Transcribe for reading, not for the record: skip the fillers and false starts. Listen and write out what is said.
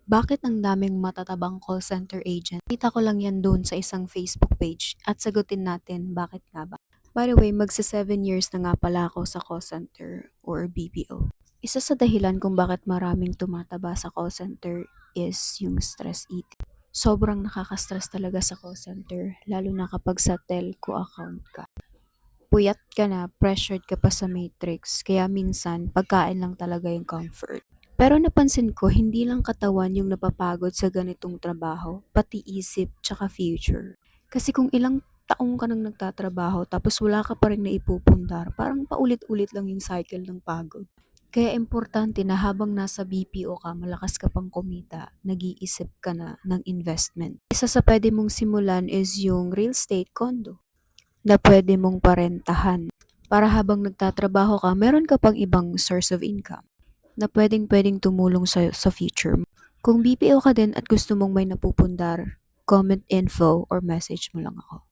Bakit ang daming matatabang call center agent? Kita ko lang yan doon sa isang Facebook page at sagutin natin bakit nga ba. By the way, magsa 7 years na nga pala ako sa call center or BPO. Isa sa dahilan kung bakit maraming tumataba sa call center is yung stress eating. Sobrang nakaka-stress talaga sa call center, lalo na kapag sa telco account ka. Puyat ka na, pressured ka pa sa matrix, kaya minsan pagkain lang talaga yung comfort. Pero napansin ko, hindi lang katawan yung napapagod sa ganitong trabaho, pati isip tsaka future. Kasi kung ilang taong ka nang nagtatrabaho tapos wala ka pa rin naipupundar, parang paulit-ulit lang yung cycle ng pagod. Kaya importante na habang nasa BPO ka, malakas ka pang kumita, nag-iisip ka na ng investment. Isa sa pwede mong simulan is yung real estate condo na pwede mong parentahan. Para habang nagtatrabaho ka, meron ka pang ibang source of income na pwedeng-pwedeng tumulong sa future mo. Kung BPO ka din at gusto mong may napupundar, comment info or message mo lang ako.